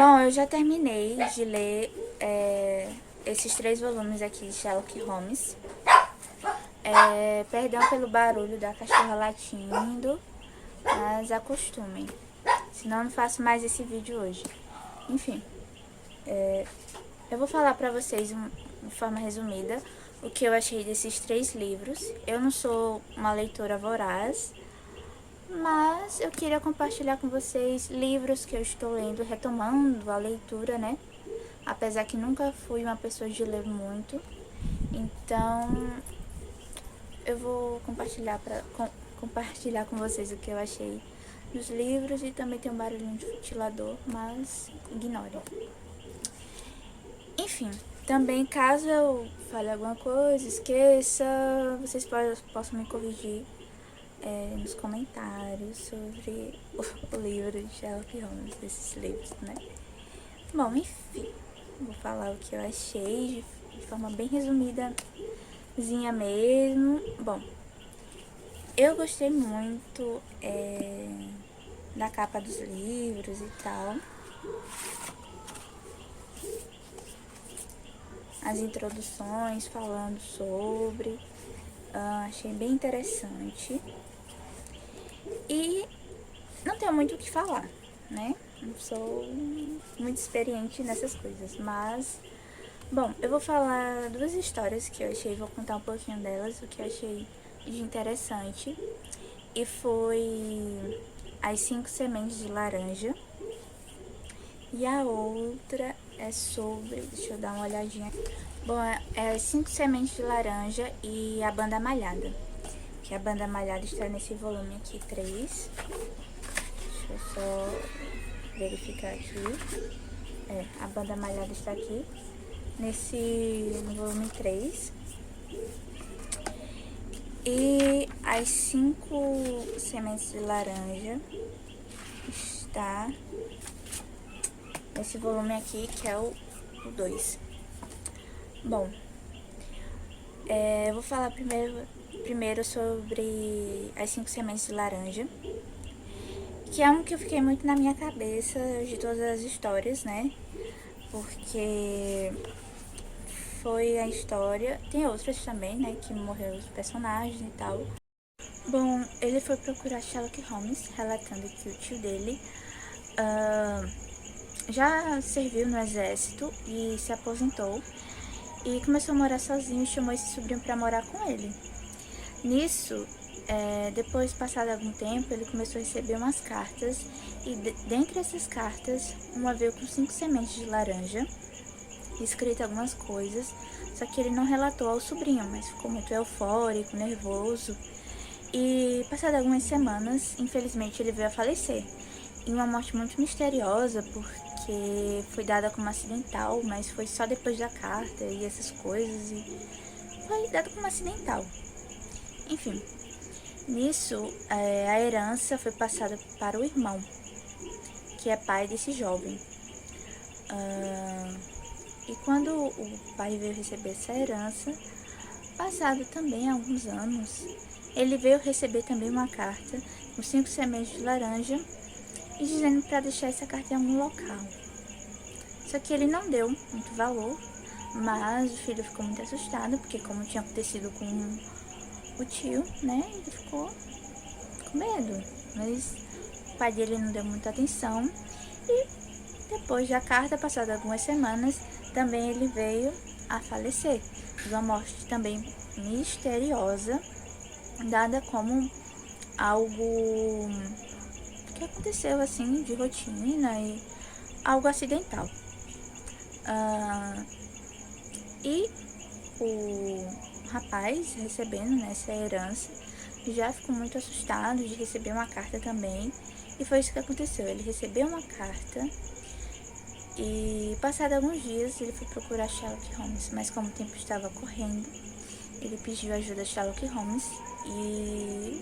Bom, eu já terminei de ler esses 3 volumes aqui de Sherlock Holmes. Perdão pelo barulho da cachorra latindo, mas acostumem, senão eu não faço mais esse vídeo hoje. Enfim, eu vou falar pra vocês de forma resumida o que eu achei desses 3 livros. Eu não sou uma leitora voraz, mas eu queria compartilhar com vocês livros que eu estou lendo, retomando a leitura, né? Apesar que nunca fui uma pessoa de ler muito, então eu vou compartilhar com vocês o que eu achei dos livros, e também tem um barulhinho de ventilador, mas ignorem. Enfim, também caso eu fale alguma coisa, esqueça, vocês possam me corrigir nos comentários sobre o livro de Sherlock Holmes, desses livros, né? Bom, enfim, vou falar o que eu achei de forma bem resumidazinha mesmo. Bom, eu gostei muito da capa dos livros e tal. As introduções falando sobre, achei bem interessante. E não tenho muito o que falar, né? Não sou muito experiente nessas coisas, mas... Bom, eu vou falar 2 histórias que eu achei, vou contar um pouquinho delas, o que eu achei de interessante. E foi As 5 Sementes de Laranja. E a outra é sobre... Deixa eu dar uma olhadinha aqui. Bom, é As 5 Sementes de Laranja e A Banda Malhada. Que a Banda Malhada está nesse volume aqui, 3. Deixa eu só verificar aqui. A Banda Malhada está aqui no volume 3. E As 5 Sementes de Laranja está nesse volume aqui, que é o 2. Bom, Eu vou falar primeiro sobre as 5 sementes de laranja, que é um que eu fiquei muito na minha cabeça de todas as histórias, né? Porque foi a história, tem outras também, né, que morreu os personagens e tal. Bom, ele foi procurar Sherlock Holmes, relatando que o tio dele já serviu no exército e se aposentou e começou a morar sozinho e chamou esse sobrinho para morar com ele. Nisso, depois, passado algum tempo, ele começou a receber umas cartas e dentre essas cartas, uma veio com 5 sementes de laranja, escrito algumas coisas, só que ele não relatou ao sobrinho, mas ficou muito eufórico, nervoso. E passado algumas semanas, infelizmente, ele veio a falecer. E uma morte muito misteriosa, porque foi dada como acidental, mas foi só depois da carta e essas coisas, e foi dada como acidental. Enfim, nisso, a herança foi passada para o irmão, que é pai desse jovem. E quando o pai veio receber essa herança, passado também alguns anos, ele veio receber também uma carta com 5 sementes de laranja e dizendo para deixar essa carta em algum local. Só que ele não deu muito valor, mas o filho ficou muito assustado, porque como tinha acontecido com o tio, né, ele ficou com medo. Mas o pai dele não deu muita atenção e depois da carta, passada algumas semanas, também ele veio a falecer. Uma morte também misteriosa, dada como algo que aconteceu assim de rotina e algo acidental. E o rapaz recebendo essa herança já ficou muito assustado de receber uma carta também. E foi isso que aconteceu. Ele recebeu uma carta e, passado alguns dias, ele foi procurar Sherlock Holmes. Mas como o tempo estava correndo, ele pediu ajuda a Sherlock Holmes e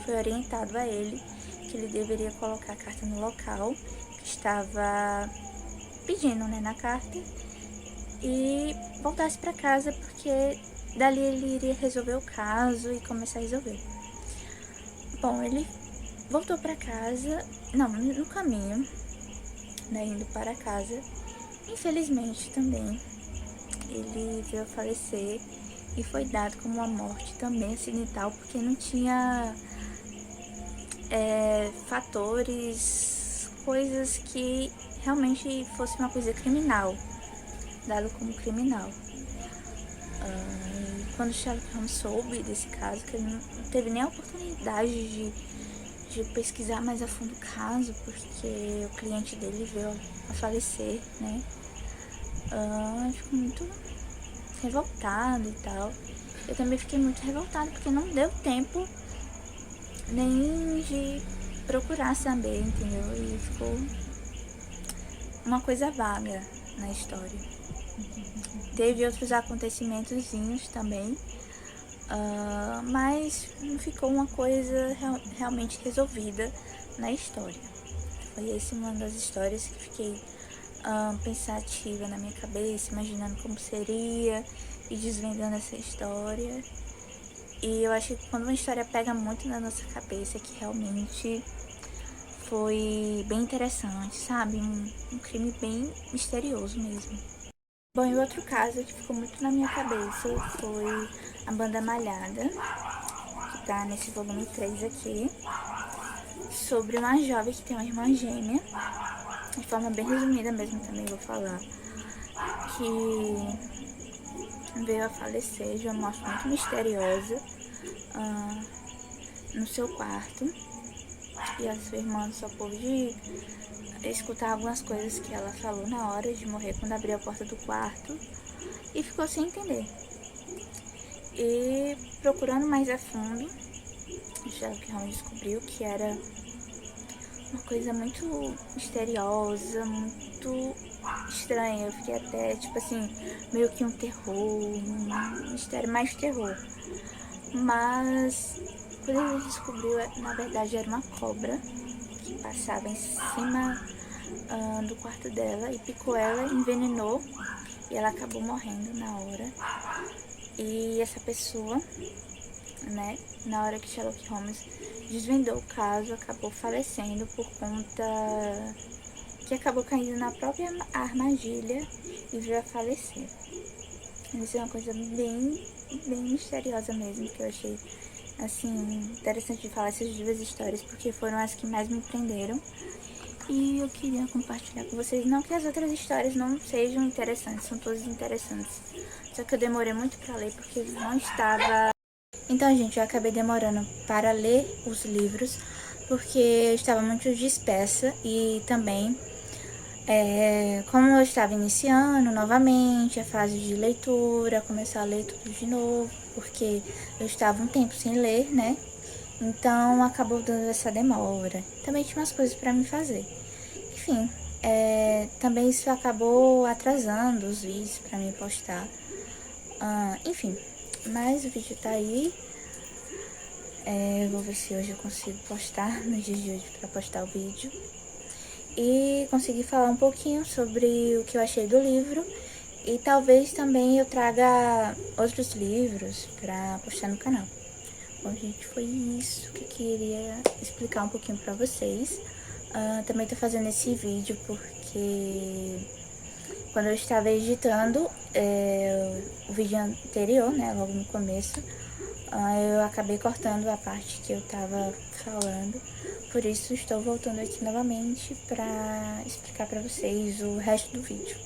foi orientado a ele que ele deveria colocar a carta no local que estava pedindo, né, na carta, e voltasse para casa, porque dali ele iria resolver o caso e começar a resolver. Bom, ele voltou para casa, não, no caminho, né, indo para casa, infelizmente também ele veio a falecer e foi dado como uma morte também acidental, porque não tinha fatores, coisas que realmente fosse uma coisa criminal, dado como criminal. E quando Sherlock Holmes soube desse caso, que ele não teve nem a oportunidade de pesquisar mais a fundo o caso, porque o cliente dele veio a falecer, né? Ele ficou muito revoltado e tal. Eu também fiquei muito revoltada, porque não deu tempo nem de procurar saber, entendeu? E ficou uma coisa vaga na história. Teve outros acontecimentozinhos também, mas não ficou uma coisa realmente resolvida na história. Foi essa uma das histórias que fiquei pensativa na minha cabeça, imaginando como seria e desvendando essa história. E eu acho que quando uma história pega muito na nossa cabeça, que realmente foi bem interessante, sabe? Um crime bem misterioso mesmo. Bom, e outro caso que ficou muito na minha cabeça foi a Banda Malhada, que tá nesse volume 3 aqui, sobre uma jovem que tem uma irmã gêmea, de forma bem resumida mesmo também vou falar, que veio a falecer de uma morte muito misteriosa no seu quarto, e a sua irmã só pôde escutar algumas coisas que ela falou na hora de morrer, quando abriu a porta do quarto, e ficou sem entender. E procurando mais a fundo, Sherlock Holmes descobriu que era uma coisa muito misteriosa, muito estranha. Eu fiquei até, tipo assim, meio que um terror, um mistério mais terror. Mas quando ele descobriu, na verdade era uma cobra que passava em cima do quarto dela e picou ela, envenenou, e ela acabou morrendo na hora. E essa pessoa, né, na hora que Sherlock Holmes desvendou o caso, acabou falecendo por conta que acabou caindo na própria armadilha e veio a falecer. Isso é uma coisa bem misteriosa mesmo, que eu achei, assim, interessante de falar essas duas histórias, porque foram as que mais me prenderam. E eu queria compartilhar com vocês, não que as outras histórias não sejam interessantes, são todas interessantes. Só que eu demorei muito pra ler, porque não estava... Então, gente, eu acabei demorando para ler os livros, porque eu estava muito dispersa e também... como eu estava iniciando novamente a fase de leitura, começar a ler tudo de novo, porque eu estava um tempo sem ler, né? Então acabou dando essa demora. Também tinha umas coisas para me fazer. Enfim, também isso acabou atrasando os vídeos para me postar. Enfim, mas o vídeo tá aí. Vou ver se hoje eu consigo postar, no dia de hoje, para postar o vídeo. E conseguir falar um pouquinho sobre o que eu achei do livro. E talvez também eu traga outros livros para postar no canal. Bom, gente, foi isso que eu queria explicar um pouquinho pra vocês. Também tô fazendo esse vídeo porque quando eu estava editando o vídeo anterior, né, logo no começo, eu acabei cortando a parte que eu tava falando. Por isso estou voltando aqui novamente pra explicar pra vocês o resto do vídeo.